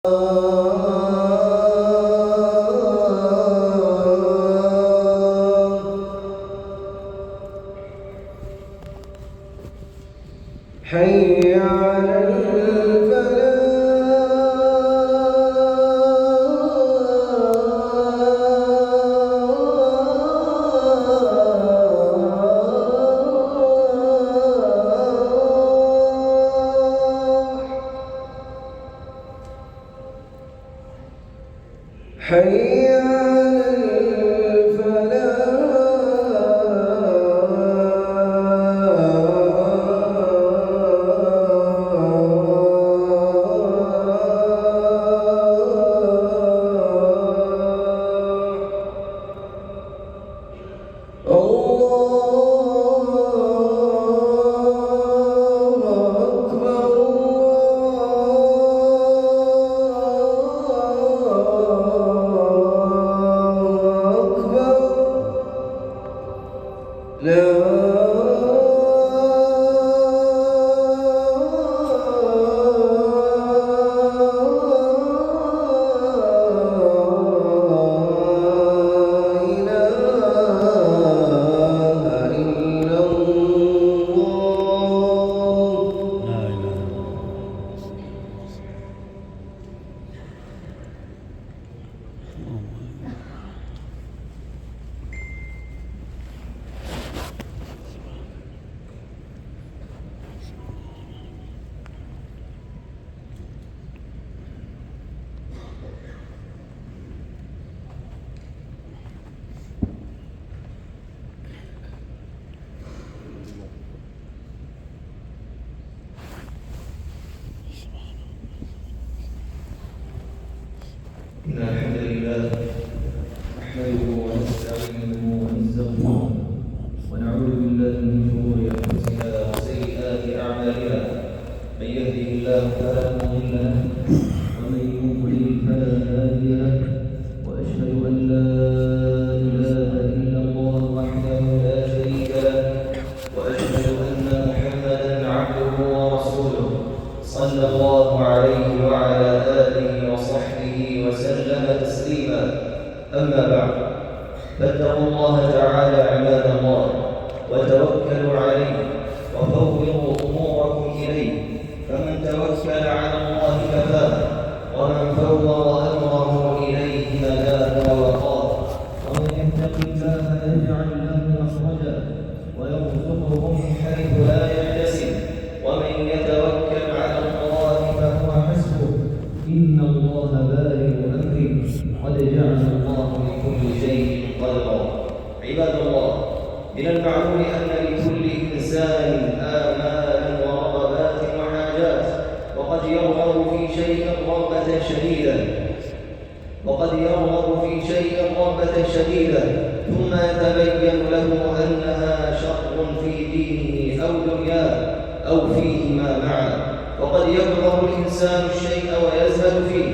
حي على الفلاح. حي على إن الحمد لله نحمده ونستعينه ونستغفره ونعوذ بالله من شرور أنفسنا وسيئات أعمالنا. من يهده الله فلا مضل له ومن يضلل فلا هادي له، وأشهد أن لا إله إلا الله وحده لا شريك له، وأشهد أن محمدا عبده ورسوله صلى الله عليه وعلى آله وصحبه وسلم تسليما. أما بعد، فاتقوا الله تعالى عباد الله وتوكلوا عليه وفوضوا أموركم إليه، فمن توكل على الله كفاه، ومن فوض أمره إليه هداه ووقاه. ومن يتق الله يجعل له مخرجا ويرزقه من حيث لا يحتسب، ومن يتوكل على الله فهو حسبه، إن الله بالغ أمره، قد جعل الله لكل شيء قدرا. عباد الله، من المعلوم أن لكل إنسان آمال ورغبات وحاجات، وقد يرغب في شيء رغبة شديدة ثم يتبين له أنها شر في دينه أو دنياه أو فيهما معا. وقد يكره الإنسان الشيء ويزهد فيه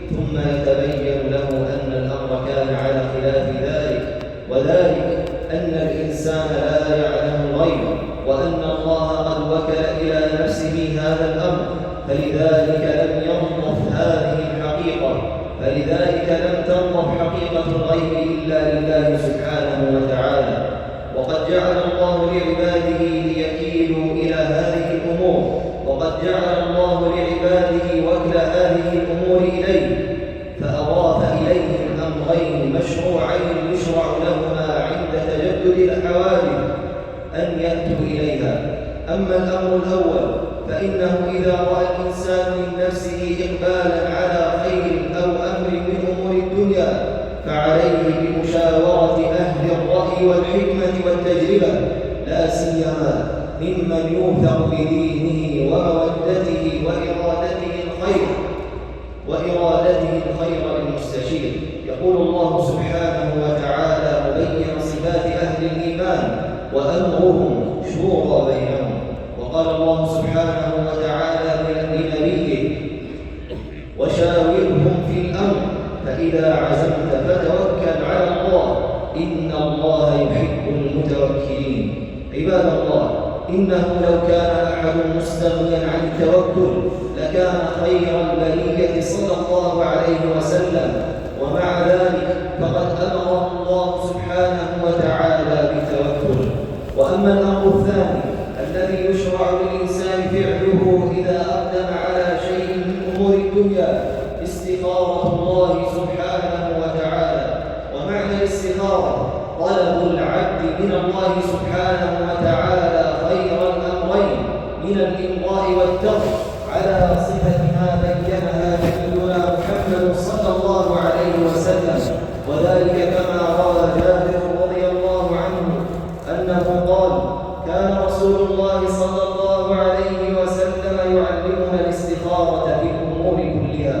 ثم يتبين له أن الأمر كان على خلاف ذلك، وذلك أن الإنسان لا يعلم الغيب، وأن الله قد وكل إلى نفسه هذا الأمر، فلذلك لم تنضف حقيقة الغيب إلا لله سبحانه وتعالى. وقد جعل الله لعباده ليكيلوا إلى هذه الأمور، وقد جعل الله لعباده وكل هذه الأمور إليه، فأضاف إليهم أمرين مشروعين يشرع لهما عند تجدد الحوادث أن يأتوا إليها. أما الأمر الأول فإنه إذا رأى الإنسان من نفسه إقبالا على خير أو أمر من أمور الدنيا، فعليه بمشاورة أهل الرأي والحكمة والتجربة، لا سيما ممن يوثق بدينه ومودته وإرادته الخير للمستشير. يقول الله سبحانه وتعالى مبينا صفات أهل الإيمان: وأمرهم شورى بينهم. وقال الله سبحانه وتعالى لنبيه: وشاورهم في الأمر فإذا عزمت فتوكل على الله إن الله يحب المتوكلين. عباد الله، إنه لو كان أحد مستغنيا عن التوكل لكان خير البرية صلى الله عليه وسلم، ومع ذلك فقد أمره الله سبحانه وتعالى بالتوكل. وأما الأمر الثاني الذي يشرع للإنسان فعله إذا أقدم على شيء من أمور الدنيا استخارة الله سبحانه وتعالى. ومعنى الاستخارة طلب العبد من الله سبحانه وتعالى خير الأمرين من الإمضاء والترك على صفة ما بينها نبينا محمد صلى الله عليه وسلم، وذلك كما روى جابر رضي الله عنه أنه قال: كان رسول الله صلى الله عليه وسلم يعلمنا الاستخارة في الأمور كلها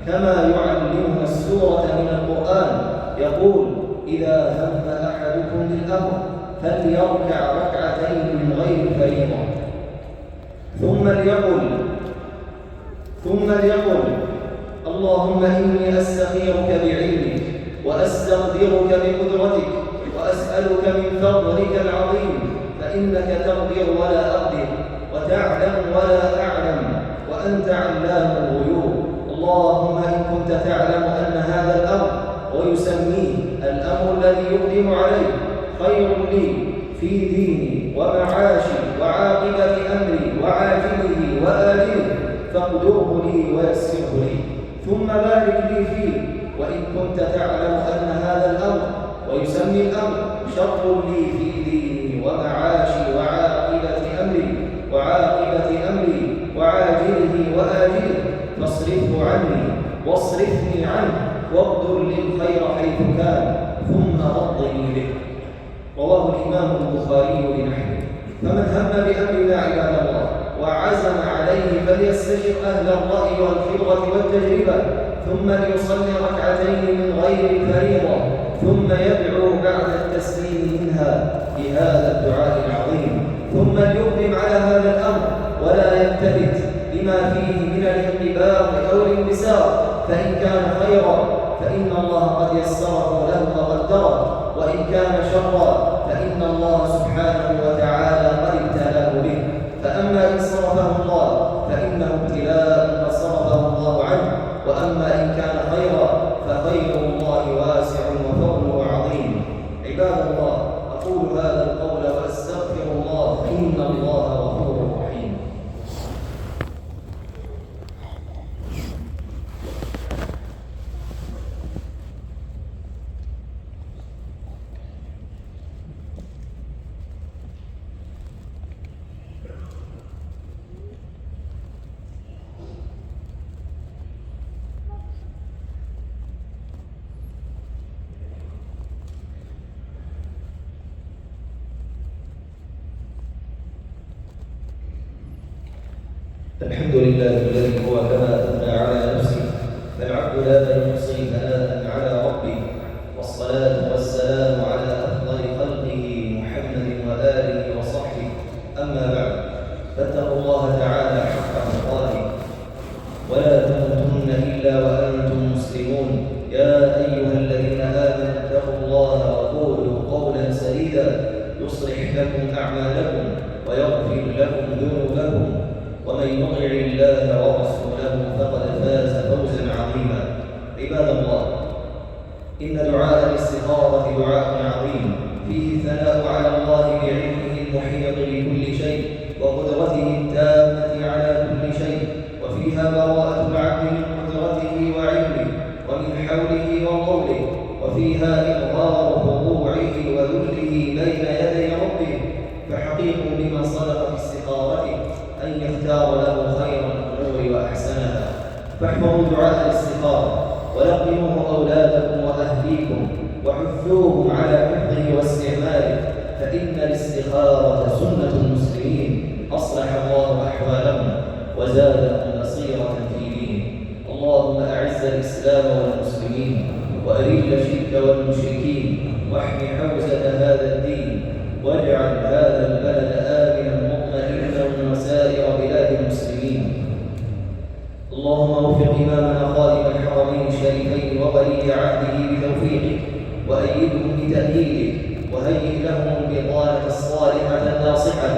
كما يعلمنا السورة من القرآن. يقول: إذا هم أحدكم بالأمر فليركع ركعتين من غير فريضة ثم ليقل: اللهم إني أستخيرك بعلمك وأستقدرك بقدرتك وأسألك من فضلك العظيم، فإنك تقدر ولا أقدر وتعلم ولا أعلم وأنت علام الغيوب. اللهم إن كنت تعلم أن هذا الأمر ويسميه الأمر الذي يقدم عليه خير لي في ديني ومعاشي وعاقبة أمري وعاجله وآجله فاقدره لي ويسره لي ثم بارك لي فيه. وإن كنت تعلم أن هذا الأمر ويسمي الأمر شر لي في ديني ومعاشي وعاقبة أمري وعاجله وآجله فاصرفه عني واصرفني عنه واقدر لي الخير حيث كان ثم رضني به. رواه الإمام البخاري بنحوه. فمن هم بأمرنا عباد الله وعزم عليه فليستشر أهل الرأي والخبرة والتجربة، ثم ليصلي ركعتين من غير الفريضة، ثم يدعو بعد التسليم منها بهذا الدعاء العظيم، ثم ليقدم على هذا الأمر ولا يلتفت لما فيه من الانقباض أو الانبساط، فإن كان خيرا فإن الله قد يسره له وقدره، وإن كان شرا فإن الله سبحانه وتعالى قد ابتلاه به. فأما إن صرفه الله فإنه ابتلاء فصرفه الله عنه، وأما إن كان خيرا فخير الله واسع وفضله عظيم. عباد الله، أقول هذا القول وأستغفر الله إن الله غفور رحيم. الحمد لله الذي هو كما أثنى على نفسه، فالعبد لا يحصي ثناء على ربه، والصلاة والسلام على أفضل خلقه محمد وآله وصحبه. أما بعد، فاتقوا الله تعالى حق تقاته ولا تموتن إلا وأنتم مسلمون. يا أيها الذين آمنوا اتقوا الله وقولوا قولا سديدا يصلح لكم أعمالكم ويغفر لكم ذنوبكم، ومن يطع الله ورسوله فقد فاز فوزا عظيما. عباد الله، إن دعاء الاستخارة دعاء عظيم فيه الثناء على الله بعلمه المحيط بكل شيء وقدرته التامة على كل شيء، وفيها براءة العبد من قدرته وعلمه ومن حوله وقوله، وفيها إظهار خضوعه وذله بين يدي ربه. فحقيق بما صدق في استخارته أن يختار له خير الأمور وأحسنها. فاحفظوا دعاء الاستخارة ولقنوه أولادكم وأهليكم وحثوهم على حفظه واستعماله، فإن الاستخارة سنة المسلمين أصلح الله أحوالهم وزادهم بصيرة في دينه. اللهم أعز الإسلام والمسلمين وأذل الشرك والمشركين واحم حوزة هذا الدين، واجعل هذا البلد آمنا مطمئنا وسائر بلاد المسلمين. اللهم وفق إمامنا خادم الحرمين الشريفين وولي عهده بتوفيقك، وأيدهم بتأييدك، وهيئ لهم البطانة الصالحة الناصحة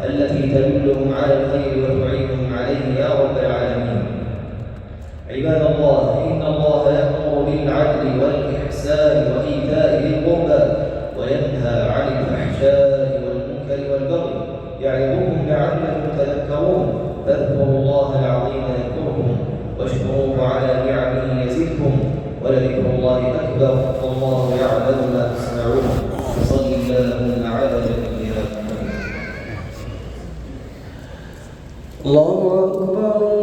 التي تدلهم على الخير وتعينهم عليه يا رب العالمين. عباد الله، إن الله يأمر بالعدل والإحسان وإيتاء ذي القربى وينهى عن الفحشاء والمنكر والبغي يعظكم لعلكم تذكرون. فاذكروا الله العظيم يذكركم واشكروه على نعمه يزدكم ولذكر الله أكبر والله يعلم ما تصنعون. وصل اللهم على نبينا محمد. الله أكبر.